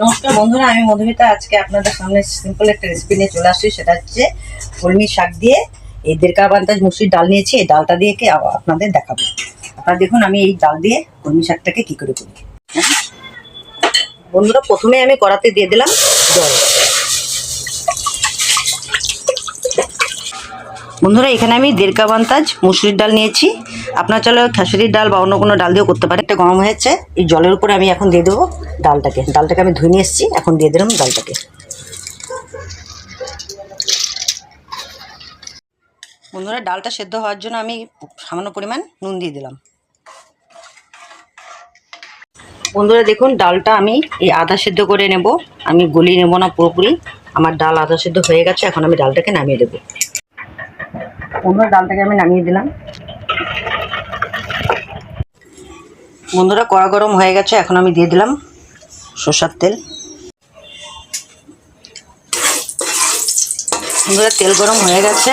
নমস্কার বন্ধুরা, আমি মধুমিতা। আজকে আপনাদের সামনে সিম্পল একটা রেসিপি নিয়ে চলে আসছি। সেটা হচ্ছে কলমি শাক দিয়ে এই দেড়কা বান্তাজ মুসুর ডাল নিয়েছি। এই ডালটা দিয়ে আপনাদের দেখাবো। আপনারা দেখুন আমি এই ডাল দিয়ে কলমি শাকটাকে কী করে করি। বন্ধুরা, প্রথমে আমি কড়াতে দিয়ে দিলাম জল। বন্ধুরা, এখানে আমি দেড়কা বান্তাজ মুসুরির ডাল নিয়েছি। আপনার চলে খেসারির ডাল বা অন্য কোনো ডাল দিয়েও করতে পারেন। একটা গরম হয়েছে, এই জলের উপরে আমি এখন দিয়ে দেবো ডালটাকে আমি ধুয়ে নিয়ে এসেছি। এখন দিয়ে দিলাম ডালটাকে। বন্ধুরা, ডালটা সেদ্ধ হওয়ার জন্য আমি সামান্য পরিমাণ নুন দিয়ে দিলাম। বন্ধুরা দেখুন, ডালটা আমি এই আধা সেদ্ধ করে নেব। আমি গলিয়ে নেব না পুরোপুরি। আমার ডাল আধা সেদ্ধ হয়ে গেছে। এখন আমি ডালটাকে নামিয়ে দেবো। বন্ধুরা, ডালটাকে আমি নামিয়ে দিলাম। বন্ধুরা, কড়া গরম হয়ে গেছে। এখন আমি দিয়ে দিলাম সরষের তেল। বন্ধুরা, তেল গরম হয়ে গেছে।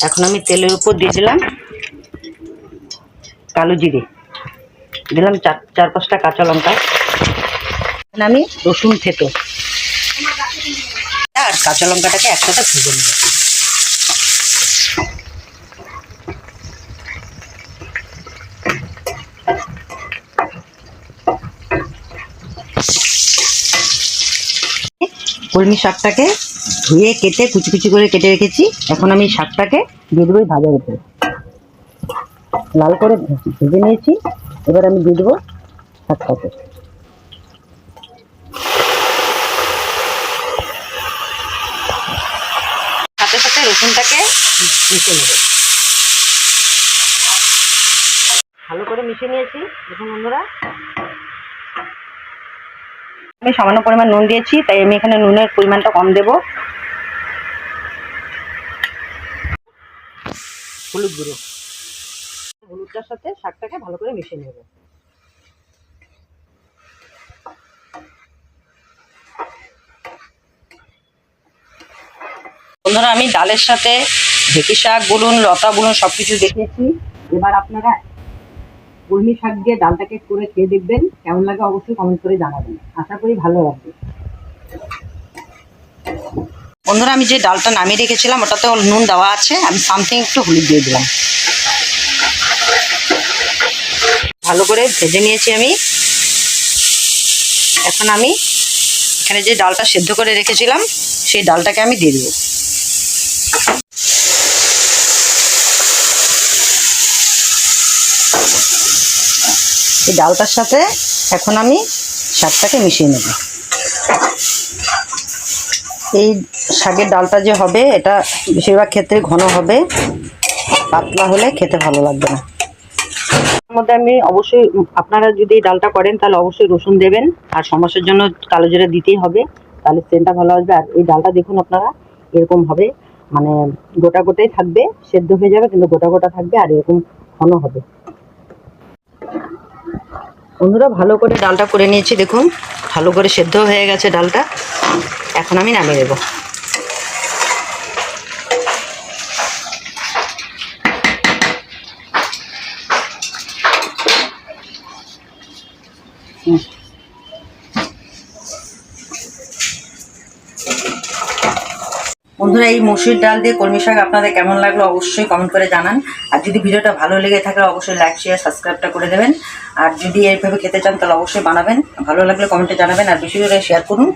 এখন আমি তেলের উপর দিয়ে দিলাম কালো জিরে, দিলাম চার পাঁচটা কাঁচা লঙ্কা। আমি রসুন থেতো আর কাঁচা লঙ্কাটাকে একসাথে ভেজে নেব। কলমি শাকটাকে ধুয়ে কেটে কুচি কুচি করে কেটে রেখেছি। এখন আমি শাকটাকে দিয়ে দেবো ভাজার উপরে। লাল করে ভেজে নিয়েছি। এবার আমি দিয়ে দেবো শাকটাকে। সাথে সাথে রসুনটাকে মিশিয়ে নেব। ভালো করে মিশিয়ে নিয়েছি। দেখুন বন্ধুরা, আমি সামান্য পরিমাণ নুন দিয়েছি, তাই আমি এখানে নুনের পরিমাণটা কম দেব। হলুদ গুঁড়ো, হলুদটার সাথে শাকটাকে ভালো করে মিশিয়ে নেব। বন্ধুরা, আমি ডালের সাথে ঢেঁকি শাক বলুন, লতা বলুন, সব কিছু দেখেছি। এবার আপনারা কলমি শাক দিয়ে ডালটাকে করে খেয়ে দেখবেন। কেমন লাগে অবশ্যই কমেন্ট করে জানাবেন। আশা করি ভালো লাগবে। বন্ধুরা, আমি যে ডালটা নামিয়ে রেখেছিলাম ওটাতে নুন দেওয়া আছে। আমি সামথিং একটু হলুদ দিয়ে দিলাম। ভালো করে ভেজে নিয়েছি আমি। এখন আমি এখানে যে ডালটা সেদ্ধ করে রেখেছিলাম সেই ডালটাকে আমি দিয়ে দেবো। এই ডালটার সাথে এখন আমি শাকটাকে মিশিয়ে নেব। এই শাকের ডালটা যে হবে, এটা বেশিরভাগ ক্ষেত্রে ঘন হবে। পাতলা হলে খেতে ভালো লাগবে না। এর মধ্যে আমি অবশ্যই, আপনারা যদি এই ডালটা করেন তাহলে অবশ্যই রসুন দেবেন। আর সমস্যার জন্য কালো জিরা দিতেই হবে, তাহলে সেন্টটা ভালো আসবে। আর এই ডালটা দেখুন আপনারা এরকম হবে, মানে গোটা গোটাই থাকবে। সেদ্ধ হয়ে যাবে কিন্তু গোটা গোটা থাকবে, আর এরকম ঘন হবে। বন্ধুরা, ভালো করে ডালটা করে নিয়েছি। দেখুন ভালো করে সেদ্ধ হয়ে গেছে ডালটা। এখন আমি নামিয়ে দেবো। বন্ধুরা, এই মসুর ডাল দিয়ে কলমি শাক আপনাদের কেমন লাগলো অবশ্যই কমেন্ট করে জানান। আর যদি ভিডিওটা ভালো লেগে থাকে অবশ্যই লাইক শেয়ার সাবস্ক্রাইবটা করে দেবেন। আর যদি এইভাবে খেতে চান তাহলে অবশ্যই বানাবেন। ভালো লাগলে কমেন্টে জানাবেন আর বেশি করে শেয়ার করুন।